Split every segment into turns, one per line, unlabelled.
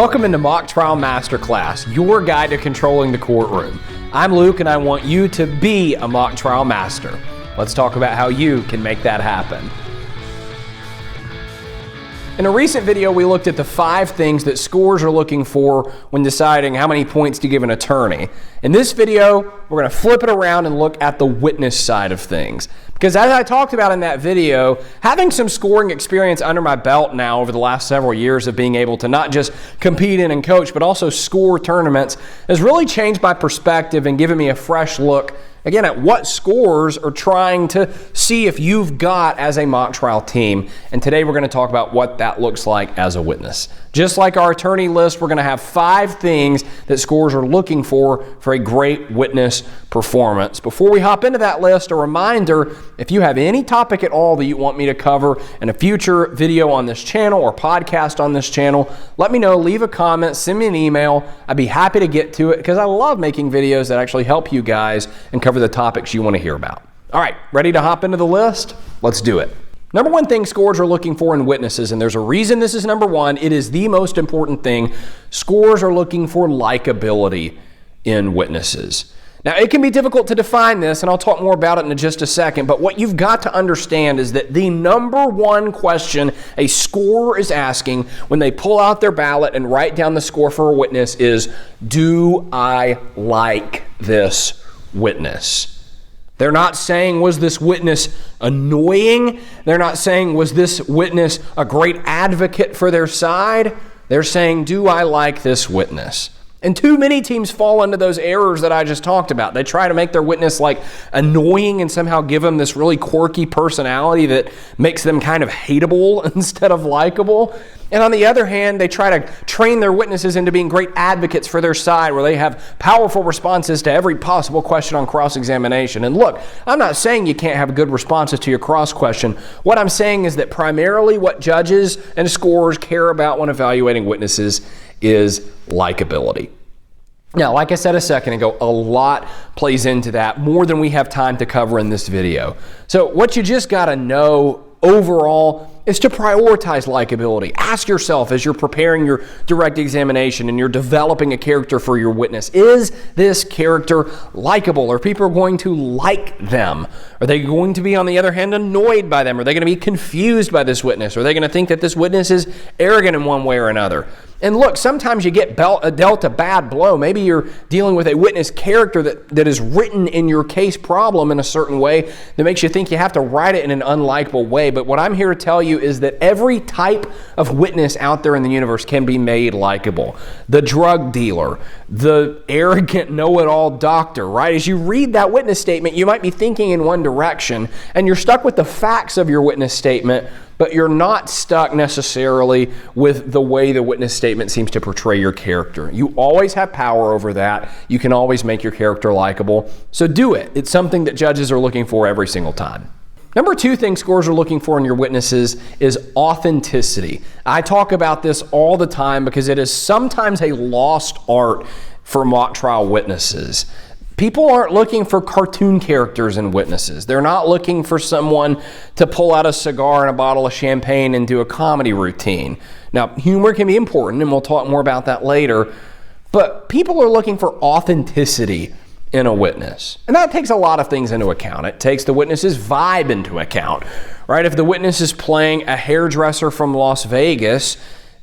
Welcome into Mock Trial Masterclass, your guide to controlling the courtroom. I'm Luke and I want you to be a mock trial master. Let's talk about how you can make that happen. In a recent video, we looked at the 5 things that scorers are looking for when deciding how many points to give an attorney. In this video, we're going to flip it around and look at the witness side of things. Because as I talked about in that video, having some scoring experience under my belt now over the last several years of being able to not just compete in and coach, but also score tournaments has really changed my perspective and given me a fresh look again at what scorers are trying to see if you've got as a mock trial team. And today we're going to talk about what that looks like as a witness. Just like our attorney list, we're going to have 5 things that scorers are looking for a great witness performance. Before we hop into that list, a reminder, if you have any topic at all that you want me to cover in a future video on this channel or podcast on this channel, let me know, leave a comment, send me an email. I'd be happy to get to it because I love making videos that actually help you guys and cover the topics you want to hear about. All right, ready to hop into the list? Let's do it. Number 1 thing scorers are looking for in witnesses, and there's a reason this is number 1, it is the most important thing. Scorers are looking for likability in witnesses. Now, it can be difficult to define this, and I'll talk more about it in just a second, but what you've got to understand is that the number 1 question a scorer is asking when they pull out their ballot and write down the score for a witness is, do I like this witness? They're not saying, was this witness annoying? They're not saying, was this witness a great advocate for their side? They're saying, do I like this witness? And too many teams fall into those errors that I just talked about. They try to make their witness like annoying and somehow give them this really quirky personality that makes them kind of hateable instead of likable. And on the other hand, they try to train their witnesses into being great advocates for their side where they have powerful responses to every possible question on cross-examination. And look, I'm not saying you can't have good responses to your cross question. What I'm saying is that primarily what judges and scorers care about when evaluating witnesses is likability. Now, like I said a second ago, a lot plays into that, more than we have time to cover in this video. So what you just got to know overall is to prioritize likability. Ask yourself as you're preparing your direct examination and you're developing a character for your witness, is this character likable? Are people going to like them? Are they going to be, on the other hand, annoyed by them? Are they going to be confused by this witness? Are they going to think that this witness is arrogant in one way or another? And look, sometimes you get dealt a bad blow. Maybe you're dealing with a witness character that is written in your case problem in a certain way that makes you think you have to write it in an unlikable way. But what I'm here to tell you is that every type of witness out there in the universe can be made likable. The drug dealer, the arrogant know-it-all doctor, right? As you read that witness statement, you might be thinking in one direction and you're stuck with the facts of your witness statement, but you're not stuck necessarily with the way the witness statement seems to portray your character. You always have power over that. You can always make your character likable. So do it. It's something that judges are looking for every single time. Number 2 thing scorers are looking for in your witnesses is authenticity. I talk about this all the time because it is sometimes a lost art for mock trial witnesses. People aren't looking for cartoon characters in witnesses. They're not looking for someone to pull out a cigar and a bottle of champagne and do a comedy routine. Now, humor can be important, and we'll talk more about that later, but people are looking for authenticity in a witness. And that takes a lot of things into account. It takes the witness's vibe into account, right? If the witness is playing a hairdresser from Las Vegas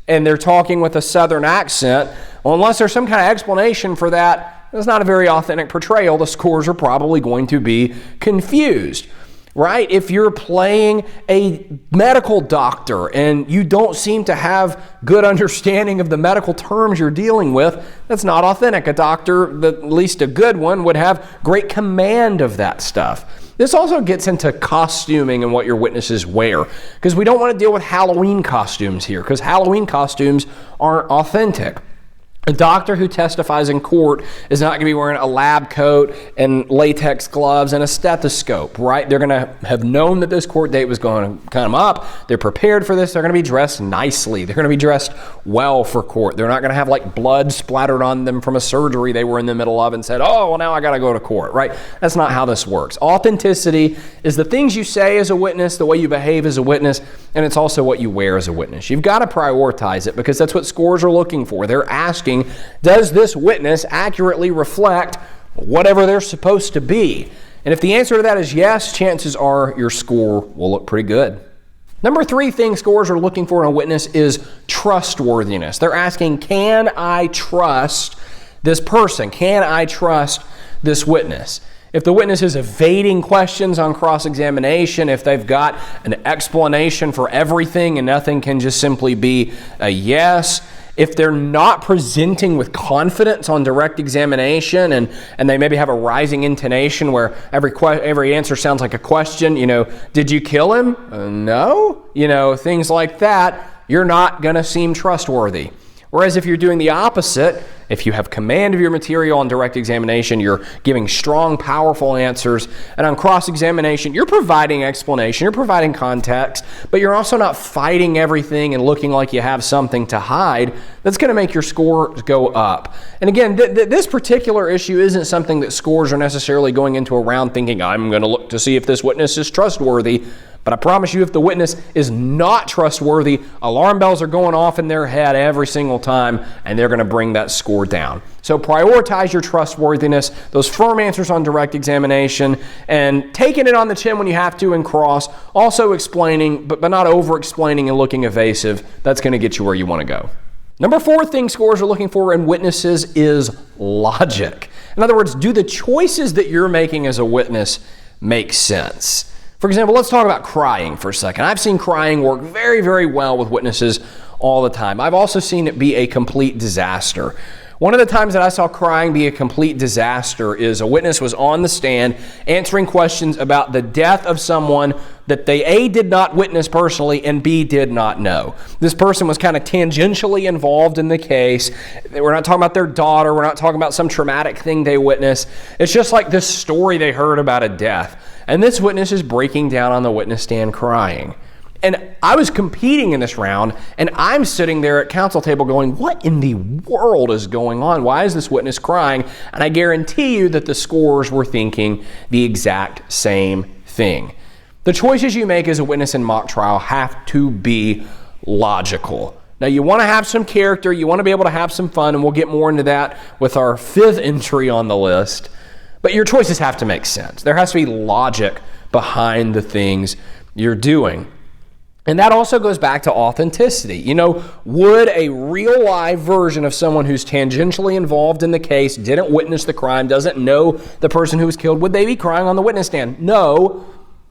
and they're talking with a Southern accent, well, unless there's some kind of explanation for that, it's not a very authentic portrayal. The scorers are probably going to be confused, right? If you're playing a medical doctor and you don't seem to have good understanding of the medical terms you're dealing with, that's not authentic. A doctor, at least a good one, would have great command of that stuff. This also gets into costuming and what your witnesses wear, because we don't want to deal with Halloween costumes here, because Halloween costumes aren't authentic. A doctor who testifies in court is not going to be wearing a lab coat and latex gloves and a stethoscope, right? They're going to have known that this court date was going to come up. They're prepared for this. They're going to be dressed nicely. They're going to be dressed well for court. They're not going to have like blood splattered on them from a surgery they were in the middle of and said, oh, well, now I got to go to court, right? That's not how this works. Authenticity is the things you say as a witness, the way you behave as a witness, and it's also what you wear as a witness. You've got to prioritize it because that's what scores are looking for. They're asking, does this witness accurately reflect whatever they're supposed to be? And if the answer to that is yes, chances are your score will look pretty good. Number 3 thing scores are looking for in a witness is trustworthiness. They're asking, can I trust this person? Can I trust this witness? If the witness is evading questions on cross-examination, if they've got an explanation for everything and nothing can just simply be a yes, if they're not presenting with confidence on direct examination and they maybe have a rising intonation where every answer sounds like a question, did you kill him? No? Things like that, you're not going to seem trustworthy. Whereas if you're doing the opposite, if you have command of your material on direct examination, you're giving strong, powerful answers, and on cross-examination, you're providing explanation, you're providing context, but you're also not fighting everything and looking like you have something to hide, that's going to make your scores go up. And again, this particular issue isn't something that scores are necessarily going into a round thinking, I'm going to look to see if this witness is trustworthy. But I promise you, if the witness is not trustworthy, alarm bells are going off in their head every single time, and they're going to bring that score down. So prioritize your trustworthiness, those firm answers on direct examination, and taking it on the chin when you have to in cross, also explaining, but not over-explaining and looking evasive. That's going to get you where you want to go. Number 4 thing scores are looking for in witnesses is logic. In other words, do the choices that you're making as a witness make sense? For example, let's talk about crying for a second. I've seen crying work very, very well with witnesses all the time. I've also seen it be a complete disaster. One of the times that I saw crying be a complete disaster is a witness was on the stand answering questions about the death of someone that they A, did not witness personally, and B, did not know. This person was kind of tangentially involved in the case. We're not talking about their daughter. We're not talking about some traumatic thing they witnessed. It's just like this story they heard about a death. And this witness is breaking down on the witness stand crying. And I was competing in this round, and I'm sitting there at counsel table going, what in the world is going on? Why is this witness crying? And I guarantee you that the scorers were thinking the exact same thing. The choices you make as a witness in mock trial have to be logical. Now, you want to have some character, you want to be able to have some fun, and we'll get more into that with our 5th entry on the list. But your choices have to make sense. There has to be logic behind the things you're doing. And that also goes back to authenticity. Would a real live version of someone who's tangentially involved in the case, didn't witness the crime, doesn't know the person who was killed, would they be crying on the witness stand? No,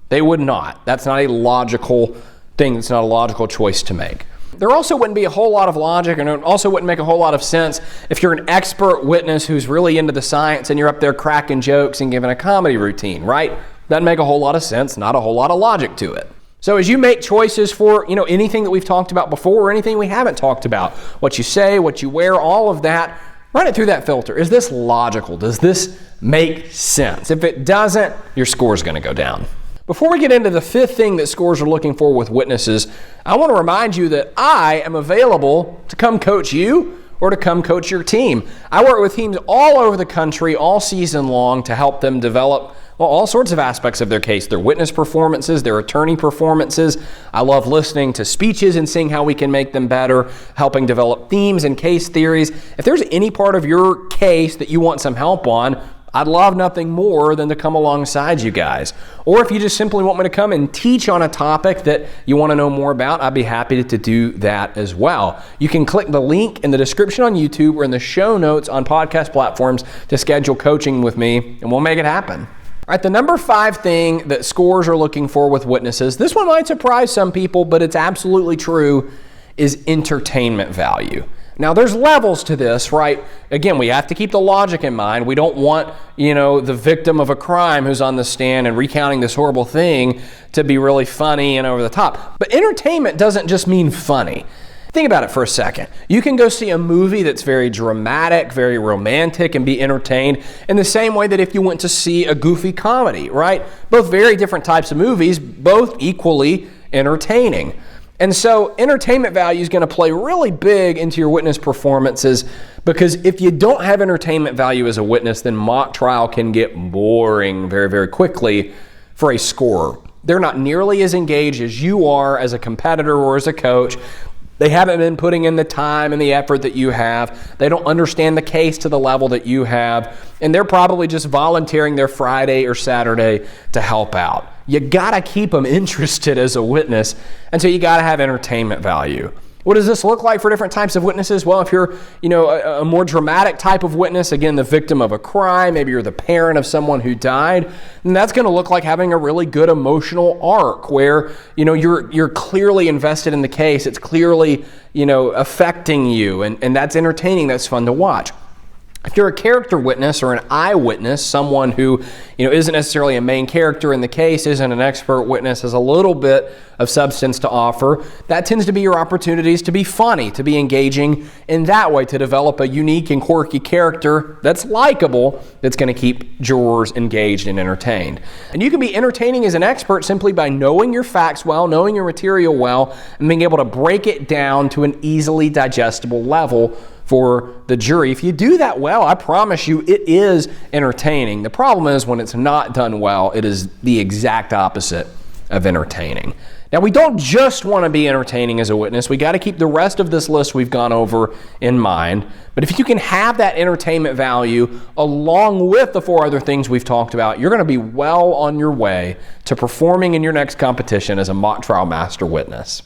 they would not. That's not a logical thing. It's not a logical choice to make. There also wouldn't be a whole lot of logic, and it also wouldn't make a whole lot of sense if you're an expert witness who's really into the science and you're up there cracking jokes and giving a comedy routine, right? Doesn't make a whole lot of sense, not a whole lot of logic to it. So as you make choices for, anything that we've talked about before or anything we haven't talked about, what you say, what you wear, all of that, run it through that filter. Is this logical? Does this make sense? If it doesn't, your score is going to go down. Before we get into the 5th thing that scores are looking for with witnesses, I want to remind you that I am available to come coach you or to come coach your team. I work with teams all over the country all season long to help them develop all sorts of aspects of their case, their witness performances, their attorney performances. I love listening to speeches and seeing how we can make them better, helping develop themes and case theories. If there's any part of your case that you want some help on, I'd love nothing more than to come alongside you guys. Or if you just simply want me to come and teach on a topic that you want to know more about, I'd be happy to do that as well. You can click the link in the description on YouTube or in the show notes on podcast platforms to schedule coaching with me, and we'll make it happen. All right, the number 5 thing that scores are looking for with witnesses, this one might surprise some people, but it's absolutely true, is entertainment value. Now, there's levels to this, right? Again, we have to keep the logic in mind. We don't want, the victim of a crime who's on the stand and recounting this horrible thing to be really funny and over the top. But entertainment doesn't just mean funny. Think about it for a second. You can go see a movie that's very dramatic, very romantic, and be entertained in the same way that if you went to see a goofy comedy, right? Both very different types of movies, both equally entertaining. And so entertainment value is going to play really big into your witness performances, because if you don't have entertainment value as a witness, then mock trial can get boring very, very quickly for a scorer. They're not nearly as engaged as you are as a competitor or as a coach. They haven't been putting in the time and the effort that you have. They don't understand the case to the level that you have. And they're probably just volunteering their Friday or Saturday to help out. You gotta keep them interested as a witness, and so you gotta have entertainment value. What does this look like for different types of witnesses? Well, if you're, a more dramatic type of witness, again, the victim of a crime, maybe you're the parent of someone who died, then that's going to look like having a really good emotional arc where, you're clearly invested in the case. It's clearly, affecting you, and that's entertaining. That's fun to watch. If you're a character witness or an eyewitness, someone who isn't necessarily a main character in the case, isn't an expert witness, has a little bit of substance to offer, that tends to be your opportunities to be funny, to be engaging in that way, to develop a unique and quirky character that's likable, that's going to keep jurors engaged and entertained. And you can be entertaining as an expert simply by knowing your facts well, knowing your material well, and being able to break it down to an easily digestible level for the jury. If you do that well, I promise you it is entertaining. The problem is when it's not done well, it is the exact opposite of entertaining. Now, we don't just want to be entertaining as a witness. We got to keep the rest of this list we've gone over in mind. But if you can have that entertainment value along with the 4 other things we've talked about, you're going to be well on your way to performing in your next competition as a mock trial master witness.